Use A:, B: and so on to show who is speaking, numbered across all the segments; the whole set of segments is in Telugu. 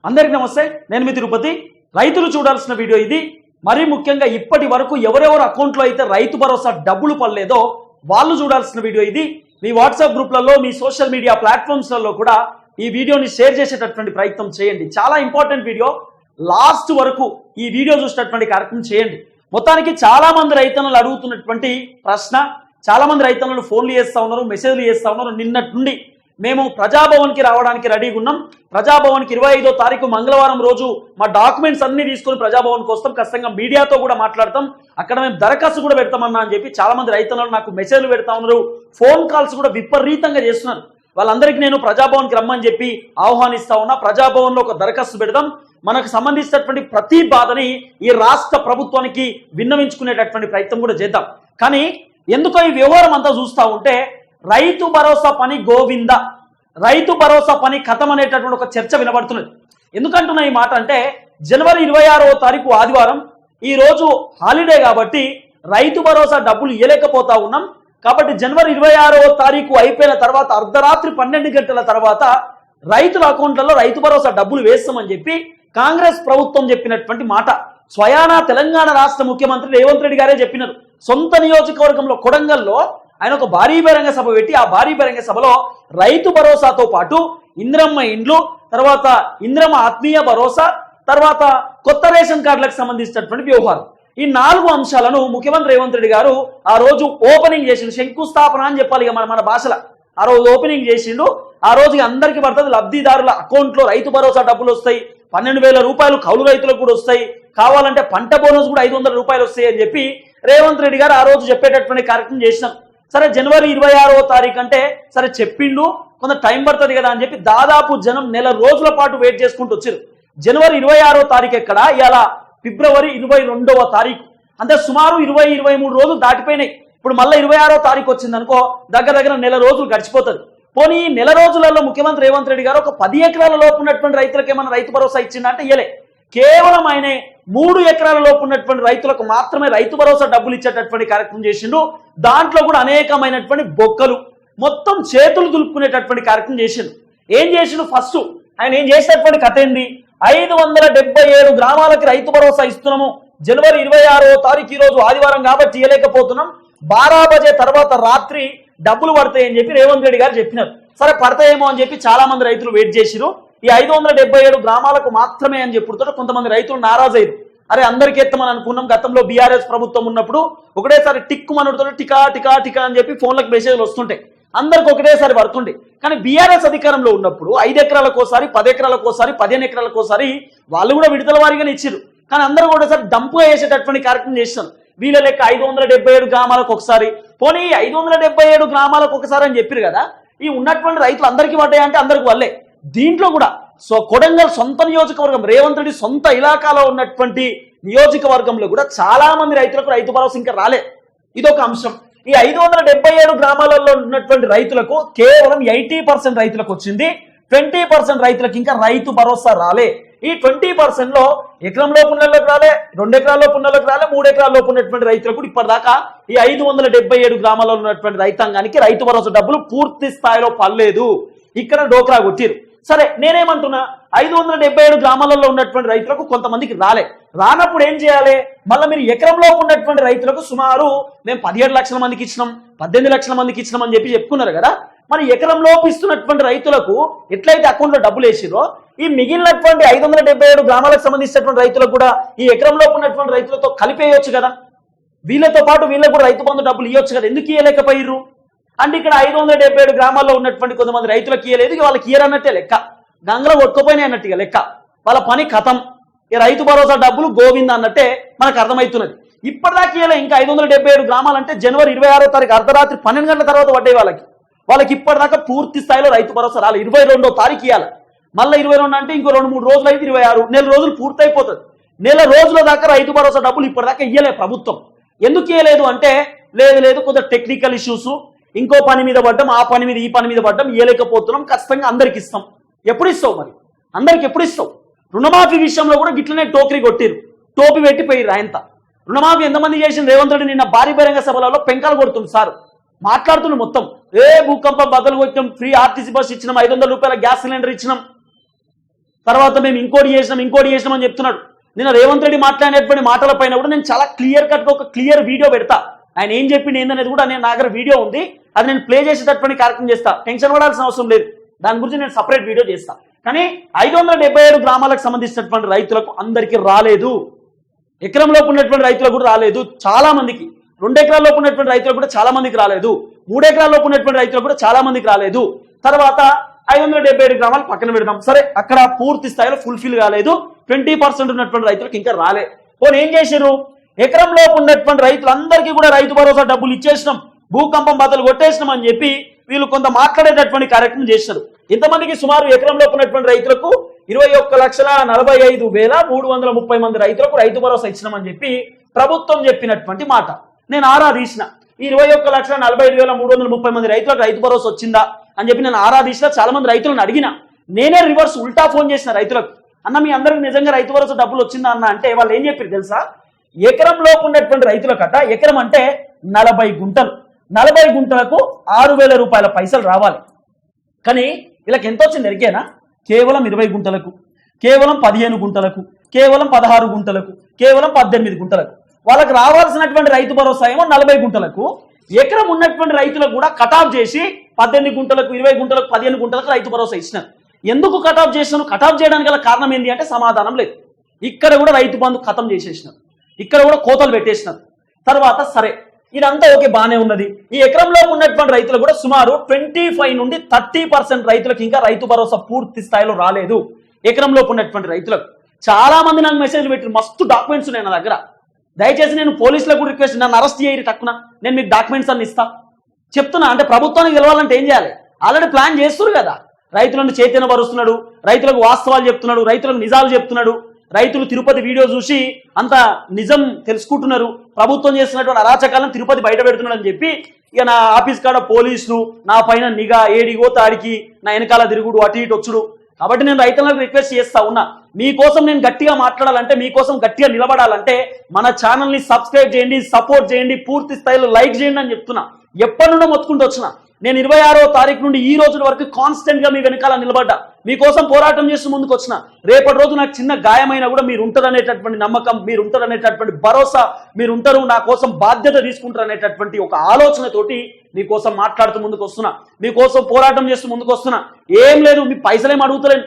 A: అందరికీ నమస్తే, నేను మీ తిరుపతి. రైతులు చూడాల్సిన వీడియో ఇది. మరీ ముఖ్యంగా ఇప్పటి వరకు ఎవరెవరు అకౌంట్లో అయితే రైతు భరోసా డబ్బులు పడలేదో వాళ్ళు చూడాల్సిన వీడియో ఇది. మీ వాట్సాప్ గ్రూప్లలో, మీ సోషల్ మీడియా ప్లాట్ఫామ్స్లలో కూడా ఈ వీడియోని షేర్ చేసేటటువంటి ప్రయత్నం చేయండి. చాలా ఇంపార్టెంట్ వీడియో. లాస్ట్ వరకు ఈ వీడియో చూసేటటువంటి కార్యక్రమం చేయండి. మొత్తానికి చాలా మంది రైతన్నలు అడుగుతున్నటువంటి ప్రశ్న, చాలా మంది రైతన్నలు ఫోన్లు చేస్తూ ఉన్నారు, మెసేజ్లు చేస్తూ ఉన్నారు. నిన్నటి నుండి మేము ప్రజాభవన్కి రావడానికి రెడీగా ఉన్నాం. ప్రజాభవన్కి 25వ తారీఖు మంగళవారం రోజు మా డాక్యుమెంట్స్ అన్ని తీసుకొని ప్రజాభవన్కి వస్తాం. ఖచ్చితంగా మీడియాతో కూడా మాట్లాడతాం. అక్కడ మేము దరఖాస్తు కూడా పెడతామన్నా అని చెప్పి చాలా మంది రైతన్నలు నాకు మెసేజ్లు పెడతా ఉన్నారు. ఫోన్ కాల్స్ కూడా విపరీతంగా చేస్తున్నారు. వాళ్ళందరికీ నేను ప్రజాభవన్కి రమ్మని చెప్పి ఆహ్వానిస్తా ఉన్నా. ప్రజాభవన్లో ఒక దరఖాస్తు పెడదాం. మనకు సంబంధించినటువంటి ప్రతి బాధని ఈ రాష్ట్ర ప్రభుత్వానికి విన్నవించుకునేటటువంటి ప్రయత్నం కూడా చేద్దాం. కానీ ఎందుకో ఈ వ్యవహారం అంతా చూస్తూ ఉంటే రైతు భరోసా పని గోవింద, రైతు భరోసా పని కథం అనేటటువంటి ఒక చర్చ వినబడుతున్నది. ఎందుకంటున్నా ఈ మాట అంటే జనవరి 26వ తారీఖు ఆదివారం, ఈ రోజు హాలిడే కాబట్టి రైతు భరోసా డబ్బులు ఇవ్వలేకపోతా ఉన్నాం. కాబట్టి జనవరి 26వ తారీఖు అయిపోయిన తర్వాత అర్ధరాత్రి 12 గంటల తర్వాత రైతుల అకౌంట్లలో రైతు భరోసా డబ్బులు వేస్తామని చెప్పి కాంగ్రెస్ ప్రభుత్వం చెప్పినటువంటి మాట స్వయానా తెలంగాణ రాష్ట్ర ముఖ్యమంత్రి రేవంత్ రెడ్డి గారే చెప్పినారు. సొంత నియోజకవర్గంలో కొడంగల్లో ఆయన ఒక భారీ బహిరంగ సభ పెట్టి ఆ భారీ బహిరంగ సభలో రైతు భరోసాతో పాటు ఇంద్రమ్మ ఇండ్లు, తర్వాత ఇంద్రమ్మ ఆత్మీయ భరోసా, తర్వాత కొత్త రేషన్ కార్డులకు సంబంధించినటువంటి వ్యవహారం, ఈ 4 అంశాలను ముఖ్యమంత్రి రేవంత్ రెడ్డి గారు ఆ రోజు ఓపెనింగ్ చేసిండు. శంకుస్థాపన అని చెప్పాలి ఇక మన భాషలో. ఆ రోజు ఓపెనింగ్ చేసిండు. ఆ రోజు అందరికీ పడుతుంది. లబ్ధిదారుల అకౌంట్లో రైతు భరోసా డబ్బులు వస్తాయి. 12,000 రూపాయలు కౌలు రైతులకు కూడా వస్తాయి. కావాలంటే పంట బోనస్ కూడా 500 రూపాయలు వస్తాయి అని చెప్పి రేవంత్ రెడ్డి గారు ఆ రోజు చెప్పేటటువంటి కార్యక్రమం చేసినాం. సరే జనవరి 26వ తారీఖు అంటే సరే చెప్పిండు, కొంత టైం పడుతుంది కదా అని చెప్పి దాదాపు జనం నెల రోజుల పాటు వెయిట్ చేసుకుంటూ వచ్చారు. జనవరి 26వ తారీఖు ఎక్కడ, ఇలా ఫిబ్రవరి 22వ తారీఖు, అంటే సుమారు 20-23 రోజులు దాటిపోయినాయి. ఇప్పుడు మళ్ళీ 26వ తారీఖు వచ్చింది అనుకో, దగ్గర నెల రోజులు గడిచిపోతుంది. పోనీ ఈ నెల రోజులలో ముఖ్యమంత్రి రేవంత్ రెడ్డి గారు ఒక 10 ఎకరాల లోపు ఉన్నటువంటి రైతులకు ఏమైనా రైతు భరోసా ఇచ్చిందంటే ఇయ్యలే. కేవలం ఆయన 3 ఎకరాల లోపు ఉన్నటువంటి రైతులకు మాత్రమే రైతు భరోసా డబ్బులు ఇచ్చేటటువంటి కార్యక్రమం చేసిండు. దాంట్లో కూడా అనేకమైనటువంటి బొక్కలు, మొత్తం చేతులు దులుపుకునేటటువంటి కార్యక్రమం చేసిండు. ఏం చేసిండు? ఫస్ట్ ఆయన ఏం చేసినటువంటి కథ ఏంది? 577 గ్రామాలకి రైతు భరోసా ఇస్తున్నాము. జనవరి 26వ తారీఖు ఈ రోజు ఆదివారం కాబట్టి ఇవ్వలేకపోతున్నాం. 12 బజే తర్వాత రాత్రి డబ్బులు పడతాయని చెప్పి రేవంత్ రెడ్డి గారు చెప్పినారు. సరే పడతాయేమో అని చెప్పి చాలా మంది రైతులు వెయిట్ చేసిరు. ఈ 577 గ్రామాలకు మాత్రమే అని చెప్పుడుతో కొంతమంది రైతులు నారాజయ్యారు. అరే అందరికీ ఎత్తమని అనుకున్నాం. గతంలో బీఆర్ఎస్ ప్రభుత్వం ఉన్నప్పుడు ఒకటేసారి టిక్కు మనతో టికా టికా టికా అని చెప్పి ఫోన్లకు మెసేజ్లు వస్తుంటాయి. అందరికి ఒకటేసారి పడుతుండే. కానీ బీఆర్ఎస్ అధికారంలో ఉన్నప్పుడు 5 ఎకరాలకోసారి, 10 ఎకరాలకోసారి, 15 ఎకరాలకోసారి వాళ్ళు కూడా విడతల వారీగానే ఇచ్చారు. కానీ అందరూ ఒకటేసారి డంపుగా వేసేటటువంటి కార్యక్రమం చేస్తారు. వీళ్ళ లెక్క 577 గ్రామాలకు ఒకసారి, పోనీ 577 గ్రామాలకు ఒకసారి అని చెప్పారు కదా. ఈ ఉన్నటువంటి రైతులు అందరికీ పడ్డాయంటే అందరికి వల్లే. దీంట్లో కూడా కొడంగల్ సొంత నియోజకవర్గం, రేవంత్ రెడ్డి సొంత ఇలాకాలో ఉన్నటువంటి నియోజకవర్గంలో కూడా చాలా మంది రైతులకు రైతు భరోసా ఇంకా రాలే. ఇదొక అంశం. ఈ 577 గ్రామాలలో ఉన్నటువంటి రైతులకు కేవలం 80% రైతులకు వచ్చింది. 20% రైతులకు ఇంకా రైతు భరోసా రాలే. ఈ 20%లో ఎకరం లోపు ఉన్నోళ్ళకి రాలే, 2 ఎకరాల లోపు ఉన్నోళ్ళకి రాలే, 3 ఎకరాల లోపు ఉన్నటువంటి రైతులకు ఇప్పటిదాకా ఈ 577 గ్రామాలలో ఉన్నటువంటి రైతాంగానికి రైతు భరోసా డబ్బులు పూర్తి స్థాయిలో పడలేదు. ఇక్కడ డోక్రా కొట్టిరు. సరే నేనేమంటున్నా, 577 గ్రామాలలో ఉన్నటువంటి రైతులకు కొంతమందికి రానప్పుడు ఏం చేయాలి? మళ్ళీ మీరు ఎకరంలో ఉన్నటువంటి రైతులకు సుమారు మేము 17 లక్షల మందికి ఇచ్చినాం, 18 లక్షల మందికి ఇచ్చినాం అని చెప్పి చెప్పుకున్నారు కదా. మరి ఎకరంలోపు ఇస్తున్నటువంటి రైతులకు ఎట్లయితే అకౌంట్లో డబ్బులు వేసిరో, ఈ మిగిలినటువంటి 577 గ్రామాలకు సంబంధించినటువంటి రైతులకు కూడా ఈ ఎకరంలోపు ఉన్నటువంటి రైతులతో కలిపేయొచ్చు కదా. వీళ్ళతో పాటు వీళ్ళకు కూడా రైతు బంధు డబ్బులు ఇవ్వచ్చు కదా. ఎందుకు ఇవ్వలేకపోయిర్రు అంటే ఇక్కడ 577 గ్రామాల్లో ఉన్నటువంటి కొంతమంది రైతులకు ఇవ్వలేదు. వాళ్ళకి ఇయ్యరన్నట్టే లెక్క, గంగలో కొట్టుకుపోయినాయి అన్నట్టుగా లెక్క. వాళ్ళ పని కథం. ఈ రైతు భరోసా డబ్బులు గోవింద అన్నట్టే మనకు అర్థమవుతున్నది. ఇప్పటిదాకా ఇవ్వలే. ఇంకా 577 గ్రామాలంటే జనవరి 26వ తారీఖు అర్ధరాత్రి 12 గంటల తర్వాత పడ్డాయి వాళ్ళకి ఇప్పటిదాకా పూర్తి స్థాయిలో రైతు భరోసా రాలి. 22వ తారీఖు ఇవ్వాలి. మళ్ళీ 22 అంటే ఇంకో 2-3 రోజులు అయితే 26, నెల రోజులు పూర్తయిపోతుంది. నెల రోజుల దాకా రైతు భరోసా డబ్బులు ఇప్పటిదాకా ఇవ్వలే ప్రభుత్వం. ఎందుకు ఇవ్వలేదు అంటే లేదు కొంత టెక్నికల్ ఇష్యూస్, ఇంకో పని మీద పడ్డం, ఆ పని మీద ఈ పని మీద పడ్డం, ఇవ్వలేకపోతున్నాం. ఖచ్చితంగా అందరికి ఇస్తాం. ఎప్పుడు ఇస్తావు మరి? అందరికి ఎప్పుడు ఇస్తావు? రుణమాఫీ విషయంలో కూడా గిట్లనే టోకరీ కొట్టిరు, టోపి పెట్టిపోయిర్రు. ఆయనంత రుణమాఫీ ఎంతమంది చేసిన రేవంత్ రెడ్డి నిన్న భారీ బహిరంగ సభలలో పెంకాలు కొడుతుంది సార్. మాట్లాడుతున్న మొత్తం భూకంపం బదులు కొట్టాం, ఫ్రీ ఆర్టీసీ బస్ ఇచ్చినాం, 500 రూపాయల గ్యాస్ సిలిండర్ ఇచ్చినాం. తర్వాత మేము ఇంకోటి చేసినాం అని చెప్తున్నాడు. నేను రేవంత్ రెడ్డి మాట్లాడినటువంటి మాటల పైన కూడా నేను చాలా క్లియర్ కట్గా ఒక క్లియర్ వీడియో పెడతా. ఆయన ఏం చెప్పింది ఏందనేది కూడా నేను నా దగ్గర వీడియో ఉంది, అది నేను ప్లే చేసేటటువంటి కార్యక్రమం చేస్తా. టెన్షన్ పడాల్సిన అవసరం లేదు, దాని గురించి నేను సపరేట్ వీడియో చేస్తా. కానీ 577 గ్రామాలకు సంబంధించినటువంటి రైతులకు అందరికీ రాలేదు. ఎకరంలోపు ఉన్నటువంటి రైతులకు కూడా రాలేదు. చాలా మందికి 2 ఎకరాల్లోపు ఉన్నటువంటి రైతులకు కూడా చాలా మందికి రాలేదు. 3 ఎకరాల్లోపు ఉన్నటువంటి రైతులకు కూడా చాలా మందికి రాలేదు. తర్వాత 577 గ్రామాలు పక్కన పెడదాం, సరే అక్కడ పూర్తి స్థాయిలో ఫుల్ఫిల్ కాలేదు. 20% ఉన్నటువంటి రైతులకు ఇంకా రాలే. పోనీ ఏం చేశారు, ఎకరంలోపు ఉన్నటువంటి రైతులందరికీ కూడా రైతు భరోసా డబ్బులు ఇచ్చేసినాం, భూకంపం బద్దలు కొట్టేసినాం అని చెప్పి వీళ్ళు కొంత మాట్లాడేటటువంటి కార్యక్రమం చేశారు. ఇంతమందికి సుమారు ఎకరంలోపు ఉన్నటువంటి రైతులకు 21,45,330 మంది రైతులకు రైతు భరోసా ఇచ్చినామని చెప్పి ప్రభుత్వం చెప్పినటువంటి మాట. నేను ఆరాధించిన ఈ 21,45,330 మంది రైతులకు రైతు భరోసా వచ్చిందా అని చెప్పి నేను ఆరాధించిన. చాలా మంది రైతులను అడిగిన, నేనే రివర్స్ ఉల్టా ఫోన్ చేసిన రైతులకు, అన్న మీ అందరికి నిజంగా రైతు భరోసా డబ్బులు వచ్చిందా అన్న అంటే వాళ్ళు ఏం చెప్పారు తెలుసా, ఎకరంలోపు ఉన్నటువంటి రైతులకట ఎకరం అంటే 40 గుంటలు, 40 గుంటలకు 6,000 రూపాయల పైసలు రావాలి. కానీ వీళ్ళకి ఎంత వచ్చింది ఎరికేనా, కేవలం 20 గుంటలకు, కేవలం 15 గుంటలకు, కేవలం 16 గుంటలకు, కేవలం 18 గుంటలకు. వాళ్ళకి రావాల్సినటువంటి రైతు భరోసా ఏమో 40 గుంటలకు. ఎకరం ఉన్నటువంటి రైతులకు కూడా కటాఫ్ చేసి 18 గుంటలకు, 20 గుంటలకు, 15 గుంటలకు రైతు భరోసా ఇచ్చినారు. ఎందుకు కటాఫ్ చేసినారు, కటాఫ్ చేయడానికి గల కారణం ఏంటి అంటే సమాధానం లేదు. ఇక్కడ కూడా రైతు బంధు ఖతం చేసేసినారు, ఇక్కడ కూడా కోతలు పెట్టేసినారు. తర్వాత సరే ఇదంతా ఓకే బాగానే ఉన్నది. ఈ ఎకరంలో ఉన్నటువంటి రైతులు కూడా సుమారు 25 నుండి 30% రైతులకు ఇంకా రైతు భరోసా పూర్తి స్థాయిలో రాలేదు. ఎకరంలో ఉన్నటువంటి రైతులకు చాలా మంది నాకు మెసేజ్లు పెట్టారు, మస్తు డాక్యుమెంట్స్ ఉన్నాయి నా దగ్గర. దయచేసి నేను పోలీసులకు కూడా రిక్వెస్ట్, నన్ను అరెస్ట్ చేయరు తక్కువ, నేను మీకు డాక్యుమెంట్స్ అన్ని ఇస్తా చెప్తున్నా. అంటే ప్రభుత్వానికి తెలవాలంటే ఏం చేయాలి, ఆల్రెడీ ప్లాన్ చేస్తున్నారు కదా. రైతులను చైతన్యపరుస్తున్నాడు, రైతులకు వాస్తవాలు చెప్తున్నాడు, రైతులకు నిజాలు చెప్తున్నాడు. రైతులు తిరుపతి వీడియో చూసి అంత నిజం తెలుసుకుంటున్నారు. ప్రభుత్వం చేస్తున్నటువంటి అరాచకాలను తిరుపతి బయట పెడుతున్నాడు అని చెప్పి ఇక నా ఆఫీస్ కాడ పోలీసులు నా పైన నిఘా, ఏడిగో తాడికి నా వెనకాల తిరుగుడు, అటు ఇటు వచ్చుడు. కాబట్టి నేను రైతులకు రిక్వెస్ట్ చేస్తా ఉన్నా, మీకోసం నేను గట్టిగా మాట్లాడాలంటే, మీకోసం గట్టిగా నిలబడాలంటే మన ఛానల్ని సబ్స్క్రైబ్ చేయండి, సపోర్ట్ చేయండి, పూర్తి స్థాయిలో లైక్ చేయండి అని చెప్తున్నా. ఎప్పటి నుండో మొత్తుకుంటూ వచ్చిన నేను 26వ తారీఖు నుండి ఈ రోజు వరకు కాన్స్టెంట్ గా మీ వెనకాల నిలబడ్డా, మీకోసం పోరాటం చేస్తూ ముందుకు వచ్చిన. రేపటి రోజు నాకు చిన్న గాయమైనా కూడా మీరు ఉంటారనేటటువంటి నమ్మకం, మీరు ఉంటారనేటటువంటి భరోసా, మీరు ఉంటారు, నా కోసం బాధ్యత తీసుకుంటారు అనేటటువంటి ఒక ఆలోచనతోటి మీకోసం మాట్లాడుతూ ముందుకు వస్తున్నా, మీకోసం పోరాటం చేస్తూ ముందుకు వస్తున్నా. ఏం లేదు, మీ పైసలేం అడుగుతలేను,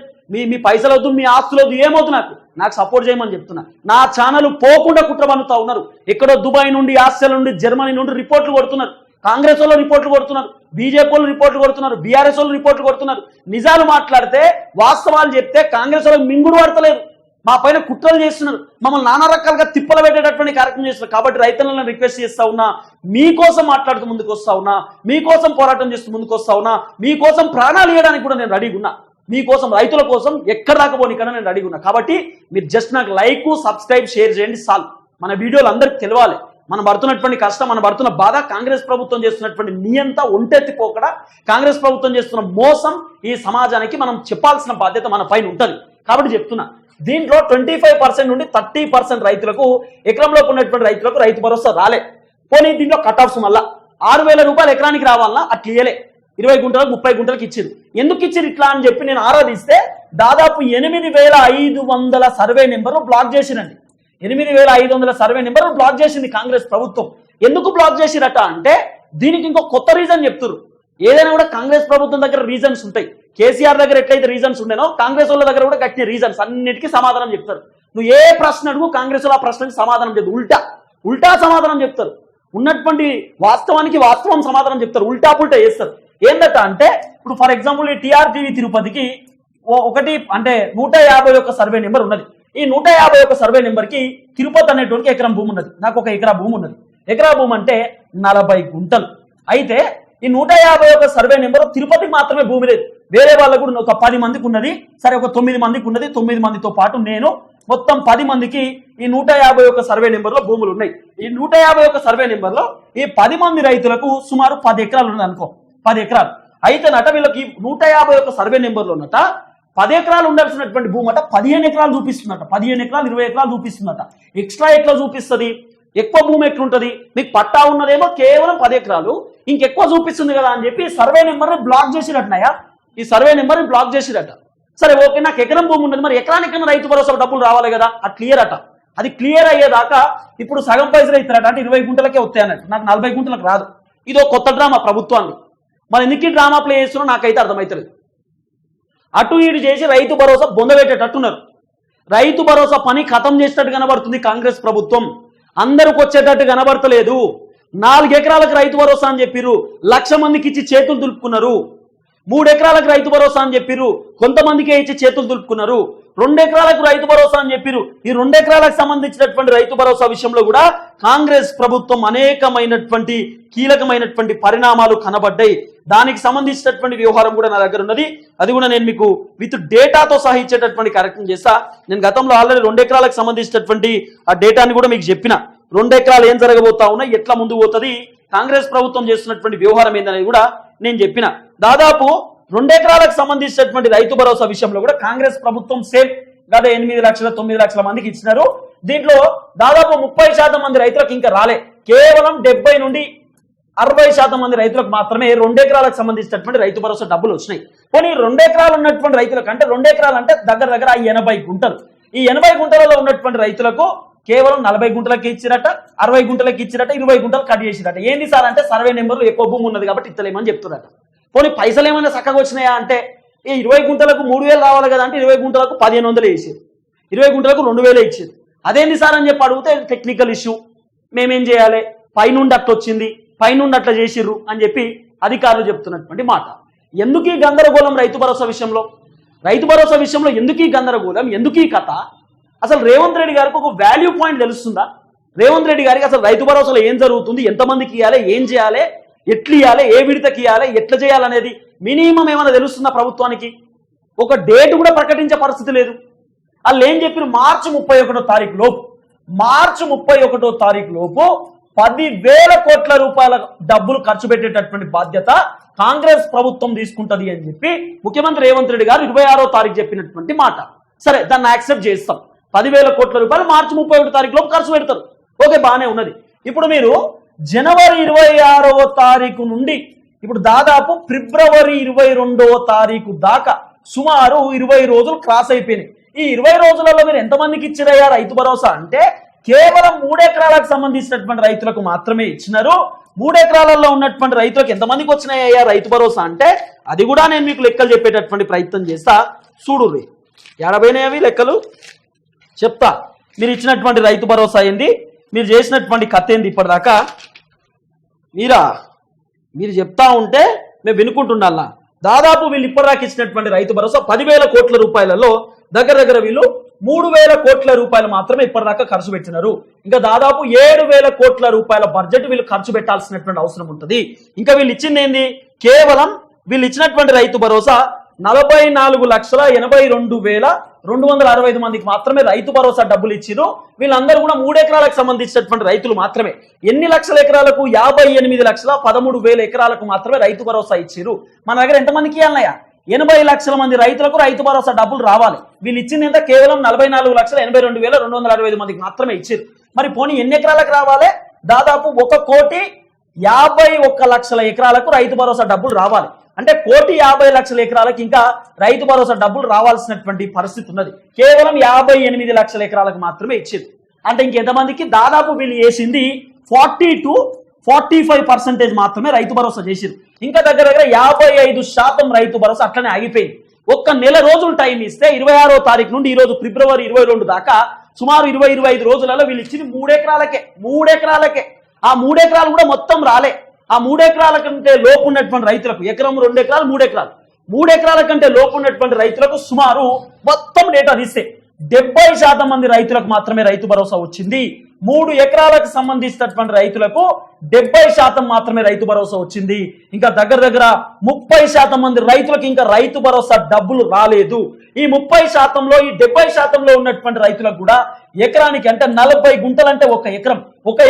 A: మీ పైసలు వద్దు, మీ ఆస్తులు వద్దు, ఏమవుతుంది నాకు సపోర్ట్ చేయమని చెప్తున్నా. నా ఛానల్ పోకుండా కుట్ర పన్నుతా ఉన్నారు. ఎక్కడో దుబాయ్ నుండి, ఆస్ట్రేలియా నుండి, జర్మనీ నుండి రిపోర్ట్లు కొడుతున్నారు. కాంగ్రెస్ వాళ్ళు రిపోర్ట్లు కొడుతున్నారు, బీజేపీ వాళ్ళు రిపోర్ట్లు కొడుతున్నారు, బీఆర్ఎస్ వాళ్ళు రిపోర్ట్లు కొడుతున్నారు. నిజాలు మాట్లాడితే, వాస్తవాలు చెప్తే కాంగ్రెస్ వాళ్ళకి మింగుడు పడతలేదు, మా పైన కుట్రలు చేస్తున్నారు, మమ్మల్ని నానా రకాలుగా తిప్పలు పెట్టేటటువంటి కార్యక్రమం చేస్తున్నారు. కాబట్టి రైతులను రిక్వెస్ట్ చేస్తా ఉన్నా, మీకోసం మాట్లాడుతూ ముందుకు వస్తా ఉన్నా, మీకోసం పోరాటం చేస్తూ ముందుకు వస్తా ఉన్నా, మీకోసం ప్రాణాలు ఇవ్వడానికి కూడా నేను రెడీగా ఉన్నా, మీకోసం రైతుల కోసం ఎక్కడ దాకా పోనీకన్నా నేను రెడీగా ఉన్నా. కాబట్టి మీరు జస్ట్ నాకు లైక్, సబ్స్క్రైబ్, షేర్ చేయండి చాలు. మన వీడియోలు అందరికి తెలవాలి, మనం పడుతున్నటువంటి కష్టం, మనం పడుతున్న బాధ, కాంగ్రెస్ ప్రభుత్వం చేస్తున్నటువంటి నియంత ఒంటెత్తిపోకడ, కాంగ్రెస్ ప్రభుత్వం చేస్తున్న మోసం ఈ సమాజానికి మనం చెప్పాల్సిన బాధ్యత మన పైన ఉంటుంది. కాబట్టి చెప్తున్నా, దీంట్లో 25% నుండి 30% రైతులకు, ఎకరంలో ఉన్నటువంటి రైతులకు రైతు భరోసా రాలే. పోనీ దీంట్లో కట్ ఆఫ్స్ మళ్ళా 6,000 రూపాయలు ఎకరానికి రావాలన్నా అట్లా ఇయ్యలే. 20 గుంటలకు 30 గుంటలకు ఇచ్చారు. ఎందుకు ఇచ్చారు ఇట్లా అని చెప్పి నేను ఆరాధిస్తే దాదాపు 8,500 సర్వే నెంబర్లు బ్లాక్ చేసిరండి. 8,500 సర్వే నెంబర్లు బ్లాక్ చేసింది కాంగ్రెస్ ప్రభుత్వం. ఎందుకు బ్లాక్ చేసిరట అంటే దీనికి ఇంకో కొత్త రీజన్ చెప్తున్నారు. ఏదైనా కూడా కాంగ్రెస్ ప్రభుత్వం దగ్గర రీజన్స్ ఉంటాయి. కేసీఆర్ దగ్గర ఎట్లయితే రీజన్స్ ఉండేనో కాంగ్రెస్ వాళ్ళ దగ్గర కూడా గట్టి రీజన్స్, అన్నిటికీ సమాధానం చెప్తారు. నువ్వు ఏ ప్రశ్న అడుగు కాంగ్రెస్ వాళ్ళు ఆ ప్రశ్నకి సమాధానం చెప్తారు, ఉల్టా సమాధానం చెప్తారు. ఉన్నటువంటి వాస్తవానికి వాస్తవం సమాధానం చెప్తారు, ఉల్టా పుల్టా చేస్తారు. ఏందట అంటే ఇప్పుడు ఫర్ ఎగ్జాంపుల్ ఈ టీఆర్టీవీ తిరుపతికి ఒకటి అంటే 151 సర్వే నెంబర్ ఉన్నది. ఈ 151 సర్వే నెంబర్కి తిరుపతి అనేటువంటి ఎకరం భూమి ఉన్నది, నాకు 1 ఎకరా భూమి ఉన్నది. ఎకరా భూమి అంటే 40 గుంటలు. అయితే ఈ 151 సర్వే నెంబర్ తిరుపతికి మాత్రమే భూమి లేదు, వేరే వాళ్ళకు కూడా ఒక 10 మందికి ఉన్నది. సరే ఒక 9 మందికి ఉన్నది, 9 మందితో పాటు నేను మొత్తం 10 మందికి ఈ 151 సర్వే నెంబర్లో భూములు ఉన్నాయి. ఈ 151 సర్వే నెంబర్లో ఈ 10 మంది రైతులకు సుమారు 10 ఎకరాలు ఉన్నది అనుకో, 10 ఎకరాలు. అయితే నట వీళ్ళకి 151 సర్వే నెంబర్లో ఉన్నట 10 ఎకరాలు ఉండాల్సినటువంటి భూమి అట 15 ఎకరాలు చూపిస్తుందట, 15 ఎకరాలు 20 ఎకరాలు చూపిస్తుందట. ఎక్స్ట్రా ఎట్లా చూపిస్తుంది, ఎక్కువ భూమి ఎట్లుంటుంది, మీకు పట్టా ఉన్నదేమో కేవలం 10 ఎకరాలు, ఇంకెక్కువ చూపిస్తుంది కదా అని చెప్పి సర్వే నెంబర్ని బ్లాక్ చేసిరట్నయ్యా. ఈ సర్వే నెంబర్ని బ్లాక్ చేసిరట. సరే ఓకే, నాకు ఎకరం భూమి ఉన్నది, మరి ఎకరానికన్నా రైతు భరోసా డబ్బులు రావాలి కదా, అది క్లియర్ అట. అది క్లియర్ అయ్యేదాకా ఇప్పుడు సగం పైసలు ఇస్తారట, అంటే 20 గుంటలకే వస్తాయి అన్నట్టు. నాకు 40 గుంటలకు రాదు. ఇదో కొత్త డ్రామా ప్రభుత్వాన్ని. మరి ఎందుకు ఈ డ్రామా ప్లే చేస్తున్నారో నాకైతే అర్థమవుతలేదు. అటు ఇటు చేసి రైతు భరోసా బొందబెట్టేటట్టున్నారు. రైతు భరోసా పని ఖతం చేసేటట్టు కనబడుతుంది కాంగ్రెస్ ప్రభుత్వం. అందరికి వచ్చేటట్టు కనబడతలేదు. 4 ఎకరాలకు రైతు భరోసా అని చెప్పిర్రు, 1,00,000 మందికి ఇచ్చి చేతులు దులుపుకున్నారు. 3 ఎకరాలకు రైతు భరోసా అని చెప్పిర్రు, కొంతమందికే ఇచ్చి చేతులు దులుపుకున్నారు. 2 ఎకరాలకు రైతు భరోసా అని చెప్పిర్రు. ఈ 2 ఎకరాలకు సంబంధించినటువంటి రైతు భరోసా విషయంలో కూడా కాంగ్రెస్ ప్రభుత్వం అనేకమైనటువంటి కీలకమైనటువంటి పరిణామాలు కనబడ్డాయి. దానికి సంబంధించినటువంటి వ్యవహారం కూడా నా దగ్గర ఉన్నది. అది కూడా నేను మీకు విత్ డేటాతో సహా ఇచ్చేటటువంటి కార్యక్రమం చేస్తా. నేను గతంలో ఆల్రెడీ 2 ఎకరాలకు సంబంధించినటువంటి ఆ డేటాని కూడా మీకు చెప్పిన. 2 ఎకరాలు ఏం జరగబోతా ఉన్నాయి, ఎట్లా ముందు పోతుంది, కాంగ్రెస్ ప్రభుత్వం చేస్తున్నటువంటి వ్యవహారం ఏందనేది కూడా నేను చెప్పిన. దాదాపు 2 ఎకరాలకు సంబంధించినటువంటి రైతు భరోసా విషయంలో కూడా కాంగ్రెస్ ప్రభుత్వం సేమ్ గత 8 లక్షల 9 లక్షల మందికి ఇచ్చినారు. దీంట్లో దాదాపు 30% మంది రైతులకు ఇంకా రాలే. కేవలం 70 నుండి 60% మంది రైతులకు మాత్రమే 2 ఎకరాలకు సంబంధించినటువంటి రైతు భరోసా డబ్బులు వచ్చినాయి. కానీ 2 ఎకరాలు ఉన్నటువంటి రైతులకు, అంటే 2 ఎకరాలు అంటే దగ్గర 80 గుంటలు. ఈ 80 గుంటలలో ఉన్నటువంటి రైతులకు కేవలం 40 గుంటలకి ఇచ్చిరట, 60 గుంటలకి ఇచ్చిరట, 20 గుంటలు కట్ చేసిరట. ఏంది సార్ అంటే సర్వే నెంబర్లు ఎక్కువ భూమి ఉన్నది కాబట్టి ఇస్తలేమని చెప్తున్నారట. పోనీ పైసలు ఏమైనా చక్కగా వచ్చినాయా అంటే ఈ 20 గుంటలకు 3,000 రావాలి కదా అంటే 20 గుంటలకు 1,500 వేసారు, 20 గుంటలకు 2,000 ఇచ్చారు. అదేంది సార్ అని చెప్పి అడిగితే టెక్నికల్ ఇష్యూ, మేమేం చేయాలి, పైనుండి అట్లా వచ్చింది, పైనుండి అట్లా చేసిర్రు అని చెప్పి అధికారులు చెప్తున్నటువంటి మాట. ఎందుకు ఈ గందరగోళం రైతు భరోసా విషయంలో? రైతు భరోసా విషయంలో ఎందుకు ఈ గందరగోళం, ఎందుకు ఈ కథ? అసలు రేవంత్ రెడ్డి గారికి ఒక వాల్యూ పాయింట్ తెలుస్తుందా? రేవంత్ రెడ్డి గారికి అసలు రైతు భరోసాలో ఏం జరుగుతుంది, ఎంతమందికి ఇవ్వాలి, ఏం చేయాలి, ఎట్లు ఇవ్వాలి, ఏ విడతకి ఇవ్వాలి, ఎట్లా చేయాలనేది మినిమం ఏమైనా తెలుస్తుందా ప్రభుత్వానికి? ఒక డేట్ కూడా ప్రకటించే పరిస్థితి లేదు. వాళ్ళు ఏం చెప్పారు, మార్చి 31వ తారీఖు లోపు 10,000 కోట్ల రూపాయల డబ్బులు ఖర్చు పెట్టేటటువంటి బాధ్యత కాంగ్రెస్ ప్రభుత్వం తీసుకుంటది అని చెప్పి ముఖ్యమంత్రి రేవంత్ రెడ్డి గారు 26వ తారీఖు చెప్పినటువంటి మాట. సరే, దాన్ని యాక్సెప్ట్ చేస్తాం. 10,000 కోట్ల రూపాయలు మార్చి 31వ తారీఖు లోపు ఖర్చు పెడతారు. ఓకే, బాగానే ఉన్నది. ఇప్పుడు మీరు జనవరి 26వ తారీఖు నుండి ఇప్పుడు దాదాపు ఫిబ్రవరి 22వ తారీఖు దాకా సుమారు 20 రోజులు క్రాస్ అయిపోయినాయి. ఈ 20 రోజులలో మీరు ఎంతమందికి ఇచ్చిరయ్యా రైతు భరోసా అంటే కేవలం 3 ఎకరాలకు సంబంధించినటువంటి రైతులకు మాత్రమే ఇచ్చినారు. 3 ఎకరాలలో ఉన్నటువంటి రైతులకు ఎంతమందికి వచ్చినాయ్యా రైతు భరోసా అంటే అది కూడా నేను మీకు లెక్కలు చెప్పేటటువంటి ప్రయత్నం చేస్తా. చూడుర్రి, 80 లెక్కలు చెప్తా. మీరు ఇచ్చినటువంటి రైతు భరోసా ఏంది, మీరు చేసినటువంటి కథ ఏంది ఇప్పటిదాకా మీరు చెప్తా ఉంటే మేము వినుకుంటున్నా. దాదాపు వీళ్ళు ఇప్పటిదాకా ఇచ్చినటువంటి రైతు భరోసా 10,000 కోట్ల రూపాయలలో దగ్గర వీళ్ళు 3,000 కోట్ల రూపాయలు మాత్రమే ఇప్పటిదాకా ఖర్చు పెట్టినారు. ఇంకా దాదాపు 7,000 కోట్ల రూపాయల బడ్జెట్ వీళ్ళు ఖర్చు పెట్టాల్సినటువంటి అవసరం ఉంటుంది. ఇంకా వీళ్ళు ఇచ్చింది ఏంది, కేవలం వీళ్ళు ఇచ్చినటువంటి రైతు భరోసా 44,82,265 మందికి మాత్రమే రైతు భరోసా డబ్బులు ఇచ్చిరు. వీళ్ళందరూ కూడా 3 ఎకరాలకు సంబంధించినటువంటి రైతులు మాత్రమే. ఎన్ని లక్షల ఎకరాలకు? 58,13,000 ఎకరాలకు మాత్రమే రైతు భరోసా ఇచ్చిరు. మన దగ్గర ఎంతమందికి ఇవ్వాలన్నాయా? 80 లక్షల మంది రైతులకు రైతు భరోసా డబ్బులు రావాలి. వీళ్ళు ఇచ్చింది ఎంత? కేవలం 44,82,265 మందికి మాత్రమే ఇచ్చారు. మరి పోనీ ఎన్ని ఎకరాలకు రావాలి? దాదాపు 1,51,00,000 ఎకరాలకు రైతు భరోసా డబ్బులు రావాలి. అంటే 1,50,00,000 ఎకరాలకు ఇంకా రైతు భరోసా డబ్బులు రావాల్సినటువంటి పరిస్థితి ఉన్నది. కేవలం 58 లక్షల ఎకరాలకు మాత్రమే ఇచ్చారు. అంటే ఇంకెంతమందికి? దాదాపు వీళ్ళు వేసింది 40 to 45% మాత్రమే రైతు భరోసా చేసిరు. ఇంకా దగ్గర 55% రైతు భరోసా అట్లనే ఆగిపోయింది. ఒక్క నెల రోజులు టైం ఇస్తే 26వ తారీఖు నుండి ఈ రోజు ఫిబ్రవరి 22 దాకా సుమారు 20-25 రోజులలో వీళ్ళు ఇచ్చింది 3 ఎకరాలకే. ఆ 3 ఎకరాలు కూడా మొత్తం రాలే. ఆ 3 ఎకరాల కంటే లోపు ఉన్నటువంటి రైతులకు, ఎకరం 2 ఎకరాలు 3 ఎకరాల కంటే లోపు ఉన్నటువంటి రైతులకు సుమారు మొత్తం డేటా తీస్తే 70% మంది రైతులకు మాత్రమే రైతు భరోసా వచ్చింది. 3 ఎకరాలకు సంబంధించినటువంటి రైతులకు 70% మాత్రమే రైతు భరోసా వచ్చింది. ఇంకా దగ్గర 30% మంది రైతులకు ఇంకా రైతు భరోసా డబ్బులు రాలేదు. ఈ 30%లో ఈ 70%లో ఉన్నటువంటి రైతులకు కూడా ఎకరానికి అంటే 40 గుంటలంటే ఒక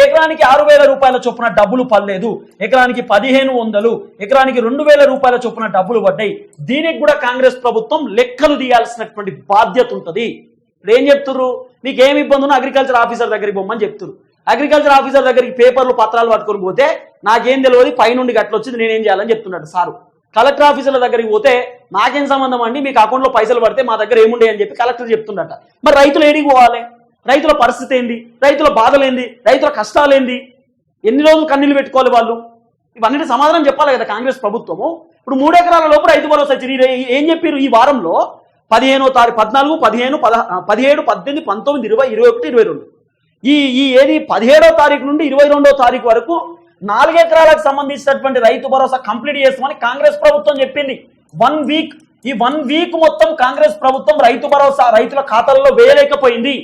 A: ఎకరానికి 6,000 రూపాయల చొప్పున డబ్బులు పడలేదు. ఎకరానికి 1,500, ఎకరానికి 2,000 రూపాయల చొప్పున డబ్బులు పడ్డాయి. దీనికి కూడా కాంగ్రెస్ ప్రభుత్వం లెక్కలు తీయాల్సినటువంటి బాధ్యత ఉంటుంది. ఇప్పుడు ఏం చెప్తున్నారు, మీకు ఏమి ఇబ్బంది ఉన్నా అగ్రికల్చర్ ఆఫీసర్ దగ్గరికి పోమని చెప్తున్నారు. అగ్రికల్చర్ ఆఫీసర్ దగ్గరికి పేపర్లు పత్రాలు పట్టుకొని పోతే నాకేం తెలియదు, పైనుండి గట్ల వచ్చింది, నేనేం చేయాలని చెప్తున్నాడు సారు. కలెక్టర్ ఆఫీసుల దగ్గరికి పోతే నాకేం సంబంధం అండి, మీకు అకౌంట్లో పైసలు పడితే మా దగ్గర ఏముండే అని చెప్పి కలెక్టర్ చెప్తుండట. మరి రైతులు ఏడికి పోవాలి? రైతుల పరిస్థితి ఏంది? రైతుల బాధలేంది? రైతుల కష్టాలేంది? ఎన్ని రోజులు కన్నీళ్ళు పెట్టుకోవాలి వాళ్ళు? ఇవన్నీ సమాధానం చెప్పాలి కదా కాంగ్రెస్ ప్రభుత్వము. ఇప్పుడు 3 ఎకరాల లోపు రైతు భరోసా ఇచ్చారు. ఏం చెప్పారు ఈ వారంలో? 15వ తారీఖు 14, 15, 17, 18, 19, 20, 21, 22 ఈ ఏది 17వ తారీఖు నుండి 22వ తారీఖు వరకు 4 ఎకరాలకు సంబంధించినటువంటి రైతు భరోసా కంప్లీట్ చేస్తామని కాంగ్రెస్ ప్రభుత్వం చెప్పింది. 1 వీక్, ఈ 1 వీక్ మొత్తం కాంగ్రెస్ ప్రభుత్వం రైతు భరోసా రైతుల ఖాతాల్లో వేయలేకపోయింది.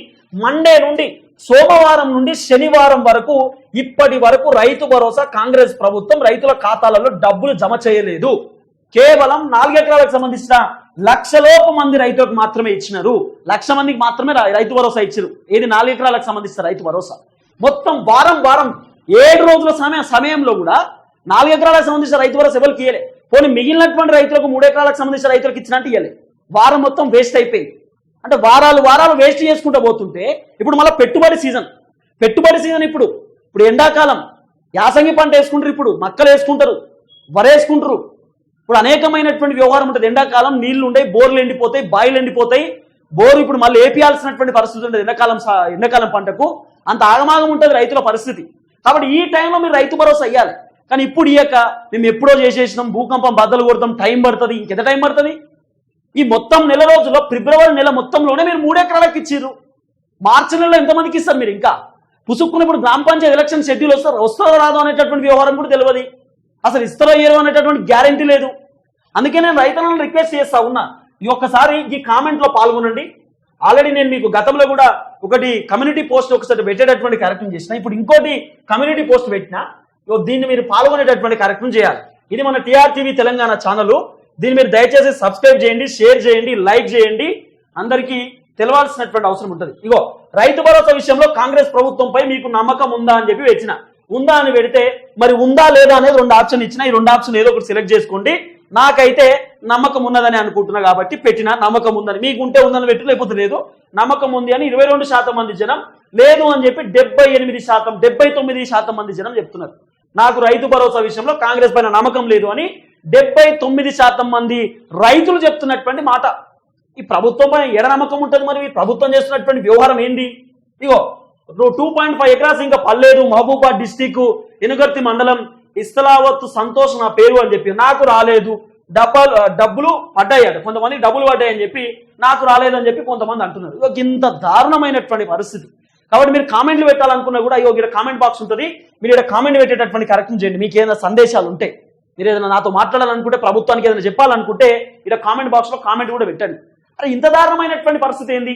A: మండే నుండి సోమవారం నుండి శనివారం వరకు ఇప్పటి వరకు రైతు భరోసా కాంగ్రెస్ ప్రభుత్వం రైతుల ఖాతాలలో డబ్బులు జమ చేయలేదు. కేవలం 4 ఎకరాలకు సంబంధించిన 1,00,000 మంది రైతులకు మాత్రమే ఇచ్చినారు. 1,00,000 మందికి మాత్రమే రైతు భరోసా ఇచ్చారు. ఏది 4 ఎకరాలకు సంబంధించిన రైతు భరోసా. మొత్తం వారం 7 రోజుల సమయంలో కూడా 4 ఎకరాలకు సంబంధించిన రైతు భరోసా ఎవరికి ఇయ్యలే. పోనీ మిగిలినటువంటి రైతులకు 3 ఎకరాలకు సంబంధించిన రైతులకు ఇచ్చినట్టు ఇయ్యలే. వారం మొత్తం వేస్ట్ అయిపోయింది. అంటే వారాలు వేస్ట్ చేసుకుంటూ పోతుంటే ఇప్పుడు మళ్ళీ పెట్టుబడి సీజన్ ఇప్పుడు ఎండాకాలం యాసంగి పంట వేసుకుంటారు, ఇప్పుడు మక్కలు వేసుకుంటారు, వరేసుకుంటారు. ఇప్పుడు అనేకమైనటువంటి వ్యవహారం ఉంటుంది. ఎండాకాలం నీళ్లు ఉండే, బోర్లు ఎండిపోతాయి, బాయిలు ఎండిపోతాయి. బోరు ఇప్పుడు మళ్ళీ ఏపీయాల్సినటువంటి పరిస్థితి ఉంటుంది. ఎండాకాలం పంటకు అంత ఆగమాగం ఉంటుంది రైతుల పరిస్థితి. కాబట్టి ఈ టైంలో మీరు రైతు భరోసా అయ్యాలి. కానీ ఇప్పుడు ఇయ్యక మేము ఎప్పుడో చేసేసినాం, భూకంపం బద్దలు కొడతాం, టైం పడుతుంది. ఇంకెంత టైం పడుతుంది? ఈ మొత్తం నెల రోజుల్లో ఫిబ్రవరి నెల మొత్తంలోనే మీరు 3 ఎకరాలకు ఇచ్చిర్రు. మార్చి నెలలో ఎంతమందికి ఇస్తారు మీరు? ఇంకా పుసుక్కుని ఇప్పుడు గ్రామ పంచాయతీ ఎలక్షన్ షెడ్యూల్ వస్తారో రాదో అనేటటువంటి వ్యవహారం కూడా తెలియదు. అసలు ఇస్తారో ఇయ్యరో అనేటటువంటి గ్యారంటీ లేదు. అందుకే నేను రైతులను రిక్వెస్ట్ చేస్తా ఉన్నా, ఈ ఒక్కసారి ఈ కామెంట్లో పాల్గొనండి. ఆల్రెడీ నేను మీకు గతంలో కూడా ఒకటి కమ్యూనిటీ పోస్ట్ ఒకసారి పెట్టేటటువంటి కార్యక్రమం చేసిన, ఇప్పుడు ఇంకోటి కమ్యూనిటీ పోస్ట్ పెట్టినా. దీన్ని మీరు పాల్గొనేటటువంటి కార్యక్రమం చేయాలి. ఇది మన టీఆర్టీవీ తెలంగాణ ఛానల్. దీన్ని మీరు దయచేసి సబ్స్క్రైబ్ చేయండి, షేర్ చేయండి, లైక్ చేయండి. అందరికీ తెలవాల్సినటువంటి అవసరం ఉంటుంది. ఇగో రైతు భరోసా విషయంలో కాంగ్రెస్ ప్రభుత్వంపై మీకు నమ్మకం ఉందా అని చెప్పి వచ్చిన. ఉందా అని పెడితే మరి ఉందా లేదా అనేది 2 ఆప్షన్ ఇచ్చిన. ఈ 2 ఆప్షన్ ఏదో ఒకటి సెలెక్ట్ చేసుకోండి. నాకైతే నమ్మకం ఉన్నదని అనుకుంటున్నా కాబట్టి పెట్టినా. నమ్మకం ఉందని మీకు ఉంటే ఉందని పెట్టి, లేకపోతే లేదు. నమ్మకం ఉంది అని 22% మంది జనం, లేదు అని చెప్పి 78%, 79% మంది జనం చెప్తున్నారు. నాకు రైతు భరోసా విషయంలో కాంగ్రెస్ పైన నమ్మకం లేదు అని 79% మంది రైతులు చెప్తున్నటువంటి మాట. ఈ ప్రభుత్వం పైన ఎడ నమ్మకం ఉంటుంది? మరి ఈ ప్రభుత్వం చేస్తున్నటువంటి వ్యవహారం ఏంది? ఇగో 2.5 ఎకరాస్ ఇంకా పల్లేరు, మహబూబాద్ డిస్టిక్, ఎనుగర్తి మండలం, ఇస్తలావత్ సంతోష్ నా పేరు అని చెప్పి నాకు రాలేదు. డబ్బులు పడ్డాయట, కొంతమంది డబ్బులు పడ్డాయని చెప్పి నాకు రాలేదని చెప్పి కొంతమంది అంటున్నారు. ఇంత దారుణమైనటువంటి పరిస్థితి. కాబట్టి మీరు కామెంట్లు పెట్టాలనుకున్నా కూడా ఇక్కడ కామెంట్ బాక్స్ ఉంటుంది. మీరు ఇక్కడ కామెంట్ పెట్టేటటువంటి కార్యక్రమం చేయండి. మీకు ఏదైనా సందేశాలు ఉంటే, మీరు ఏదైనా నాతో మాట్లాడాలనుకుంటే, ప్రభుత్వానికి ఏదైనా చెప్పాలనుకుంటే ఇక్కడ కామెంట్ బాక్స్లో కామెంట్ కూడా పెట్టండి. అరే ఇంత దారుణమైనటువంటి పరిస్థితి ఏంది?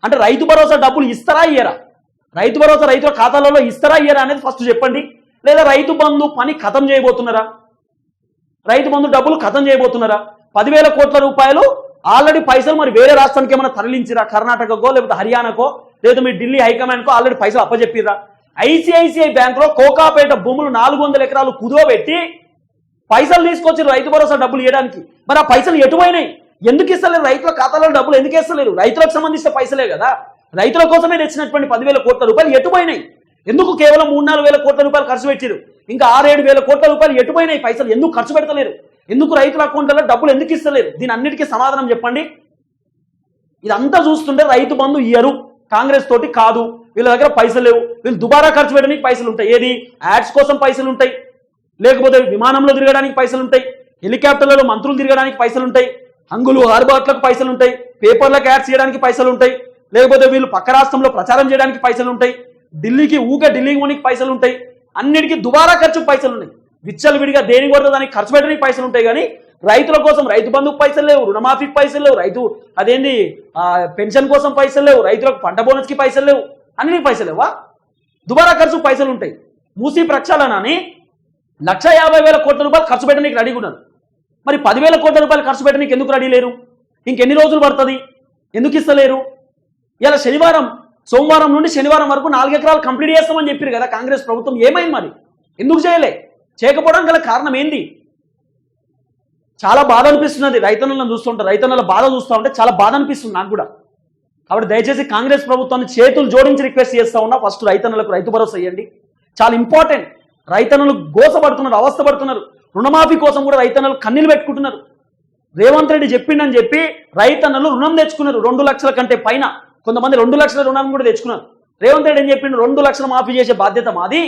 A: అంటే రైతు భరోసా డబ్బులు ఇస్తారా ఇయ్యరా? రైతు భరోసా రైతుల ఖాతాలలో ఇస్తారా ఇయ్యరా అనేది ఫస్ట్ చెప్పండి. లేదా రైతు బంధు పని ఖతం చేయబోతున్నారా? రైతు బంధు డబ్బులు ఖతం చేయబోతున్నారా? 10,000 కోట్ల రూపాయలు ఆల్రెడీ పైసలు మరి వేరే రాష్ట్రానికి ఏమైనా తరలించిరా? కర్ణాటకకో లేకపోతే హర్యానాకో లేదా మీ ఢిల్లీ హైకమాండ్కో ఆల్రెడీ పైసలు అప్పచెప్పిరా? ఐసిఐసిఐ బ్యాంకులో కోకాపేట భూములు 400 ఎకరాలు కుదోబెట్టి పైసలు తీసుకొచ్చి రైతు భరోసా డబ్బులు ఇవ్వడానికి. మరి ఆ పైసలు ఎటువైనాయి? ఎందుకు ఇస్తలేరు? రైతుల ఖాతాలో డబ్బులు ఎందుకు ఇస్తలేరు? రైతులకు సంబంధించిన పైసలే కదా. రైతుల కోసమే తెచ్చినటువంటి 10,000 కోట్ల రూపాయలు ఎటుపోయినాయి? ఎందుకు కేవలం 3-4 వేల కోట్ల రూపాయలు ఖర్చు పెట్టారు? ఇంకా 6-7 వేల కోట్ల రూపాయలు ఎటుపోయినాయి? పైసలు ఎందుకు ఖర్చు పెడతలేరు? ఎందుకు రైతుల అకౌంట్లలో డబ్బులు ఎందుకు ఇస్తలేరు? దీని అన్నిటికీ సమాధానం చెప్పండి. ఇదంతా చూస్తుంటే రైతు బంధు ఇయ్యరు, కాంగ్రెస్ తోటి కాదు, వీళ్ళ దగ్గర పైసలు లేవు, వీళ్ళు దుబారా ఖర్చు పెట్టడానికి పైసలు ఉంటాయి. ఏది యాడ్స్ కోసం పైసలు ఉంటాయి, లేకపోతే విమానంలో తిరగడానికి పైసలు ఉంటాయి, హెలికాప్టర్లలో మంత్రులు తిరగడానికి పైసలు ఉంటాయి, హంగులు హార్బాట్లకు పైసలు ఉంటాయి, పేపర్లకు యాడ్స్ చేయడానికి పైసలు ఉంటాయి, లేకపోతే వీళ్ళు పక్క రాష్ట్రంలో ప్రచారం చేయడానికి పైసలు ఉంటాయి, ఢిల్లీకి పోనీకి పైసలు ఉంటాయి. అన్నిటికీ దుబారా ఖర్చు పైసలు ఉన్నాయి. విచ్చలు విడిగా దేనికి పడితే దానికి ఖర్చు పెట్టడానికి పైసలు ఉంటాయి. కానీ రైతుల కోసం రైతు బంధుకు పైసలు లేవు, రుణమాఫీకి పైసలు లేవు, రైతు అదేంటి పెన్షన్ కోసం పైసలు లేవు, రైతులకు పంట బోనస్కి పైసలు లేవు, అన్నిటికి పైసలు లేవా? దుబారా ఖర్చు పైసలు ఉంటాయి. మూసీ ప్రక్షాళనని 1,50,000 కోట్ల రూపాయలు ఖర్చు పెట్టడానికి రెడీగా ఉన్నారు. మరి 10,000 కోట్ల రూపాయలు ఖర్చు పెట్టడానికి ఎందుకు రెడీ లేరు? ఇంకెన్ని రోజులు పడుతుంది? ఎందుకు ఇస్తలేరు? ఇలా సోమవారం నుండి శనివారం వరకు 4 ఎకరాలు కంప్లీట్ చేస్తామని చెప్పారు కదా కాంగ్రెస్ ప్రభుత్వం. ఏమైంది మరి? ఎందుకు చేయకపోవడానికి గల కారణం ఏంది? చాలా బాధ అనిపిస్తున్నది రైతన్నలను చూస్తుంటే, రైతన్నల బాధ చూస్తూ ఉంటే చాలా బాధ అనిపిస్తుంది నాకు కూడా. కాబట్టి దయచేసి కాంగ్రెస్ ప్రభుత్వాన్ని చేతులు జోడించి రిక్వెస్ట్ చేస్తా ఉన్నా, ఫస్ట్ రైతన్నలకు రైతు భరోసా ఇవ్వండి. చాలా ఇంపార్టెంట్. రైతన్నలు గోసపడుతున్నారు, అవస్థపడుతున్నారు. రుణమాఫీ కోసం కూడా రైతన్నలు కన్నీళ్ళు పెట్టుకుంటున్నారు. రేవంత్ రెడ్డి చెప్పిండని చెప్పి రైతన్నలు రుణం తెచ్చుకున్నారు 2 లక్షల కంటే పైన. కొంతమంది 2 లక్షల రుణం కూడా తెచ్చుకున్నారు. రేవంత్ రెడ్డి ఏం చెప్పిండు, 2 లక్షలు మాఫీ చేసే బాధ్యత మాది,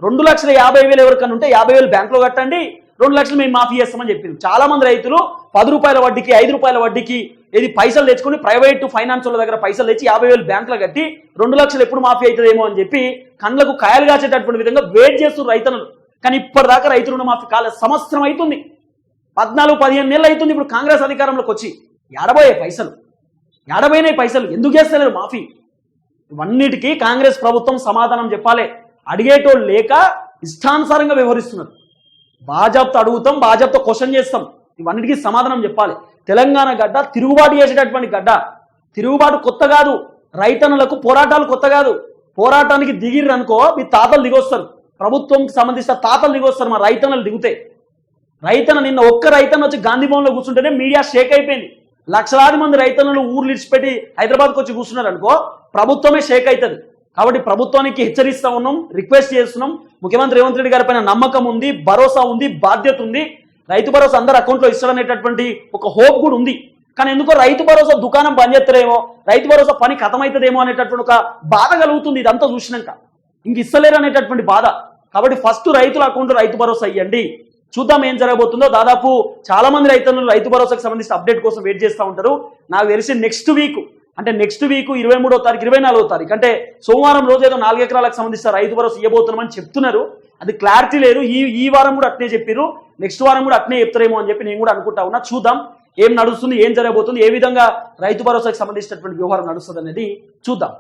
A: 2,50,000 ఎవరికన్నా ఉంటే 50,000 బ్యాంకులో కట్టండి, 2 లక్షలు మేము మాఫీ చేస్తామని చెప్పింది. చాలా మంది రైతులు 10 రూపాయల వడ్డీకి 5 రూపాయల వడ్డీకి ఇది పైసలు తెచ్చుకుని ప్రైవేటు ఫైనాన్స్ వాళ్ళ దగ్గర పైసలు తెచ్చి 50,000 బ్యాంకులో కట్టి 2 లక్షలు ఎప్పుడు మాఫీ అవుతుందేమో అని చెప్పి కళ్ళకు కాయలు కాచేటటువంటి విధంగా వెయిట్ చేస్తున్నారు రైతన్నలు. కానీ ఇప్పటిదాకా రైతు రుణమాఫీ కాలేదు. సంవత్సరం అవుతుంది, 14-15 నెలలు అవుతుంది ఇప్పుడు కాంగ్రెస్ అధికారంలోకి వచ్చి. ఎడబోయే పైసలు, ఎడబోయినాయి పైసలు, ఎందుకు చేస్తలేరు మాఫీ? ఇవన్నిటికీ కాంగ్రెస్ ప్రభుత్వం సమాధానం చెప్పాలి. అడిగేటోళ్ళు లేక ఇష్టానుసారంగా వ్యవహరిస్తున్నారు. బాజాబ్తో అడుగుతాం, బాజాబ్తో క్వశ్చన్ చేస్తాం, ఇవన్నిటికీ సమాధానం చెప్పాలి. తెలంగాణ గడ్డ తిరుగుబాటు చేసేటటువంటి గడ్డ. తిరుగుబాటు కొత్త కాదు, రైతన్నులకు పోరాటాలు కొత్త కాదు. పోరాటానికి దిగిర్రు అనుకో మీ తాతలు దిగొస్తారు, ప్రభుత్వంకి సంబంధించిన తాతలు దిగొస్తారు. మా రైతన్నలు దిగుతాయి. నిన్న ఒక్క రైతన్న వచ్చి గాంధీ భవన్లో కూర్చుంటేనే మీడియా షేక్ అయిపోయింది. లక్షలాది మంది రైతన్నలు ఊర్లు ఇడిచిపెట్టి హైదరాబాద్కి వచ్చి కూర్చున్నారు అనుకో, ప్రభుత్వమే షేక్ అవుతుంది. కాబట్టి ప్రభుత్వానికి హెచ్చరిస్తా ఉన్నాం, రిక్వెస్ట్ చేస్తున్నాం. ముఖ్యమంత్రి రేవంత్ రెడ్డి గారి పైన నమ్మకం ఉంది, భరోసా ఉంది, బాధ్యత ఉంది. రైతు భరోసా అందరు అకౌంట్లో ఇస్తాడనేటటువంటి ఒక హోప్ కూడా ఉంది. కానీ ఎందుకో రైతు భరోసా దుకాణం బంద్ చేస్తారేమో, రైతు భరోసా పని ఖతమవుతుందేమో అనేటటువంటి ఒక బాధ కలుగుతుంది. ఇదంతా చూసినాక ఇంక ఇస్తలేరు అనేటటువంటి బాధ. కాబట్టి ఫస్ట్ రైతుల అకౌంట్లో రైతు భరోసా ఇవ్వండి, చూద్దాం ఏం జరగబోతుందో. దాదాపు చాలా మంది రైతులు రైతు భరోసాకు సంబంధించిన అప్డేట్ కోసం వెయిట్ చేస్తూ ఉంటారు. నాకు తెలిసి నెక్స్ట్ వీక్ 23వ తారీఖు 24వ తారీఖు అంటే సోమవారం రోజు ఏదో 4 ఎకరాలకు సంబంధించిన రైతు భరోసా ఇవ్వబోతున్నామని చెప్తున్నారు. అది క్లారిటీ లేదు. ఈ వారం కూడా అట్నే చెప్పారు, నెక్స్ట్ వారం కూడా అట్నే చెప్తారేమో అని చెప్పి నేను కూడా అనుకుంటా ఉన్నా. చూద్దాం ఏం నడుస్తుంది, ఏం జరగబోతుంది, ఏ విధంగా రైతు భరోసాకు సంబంధించినటువంటి వ్యవహారం నడుస్తుంది అనేది చూద్దాం.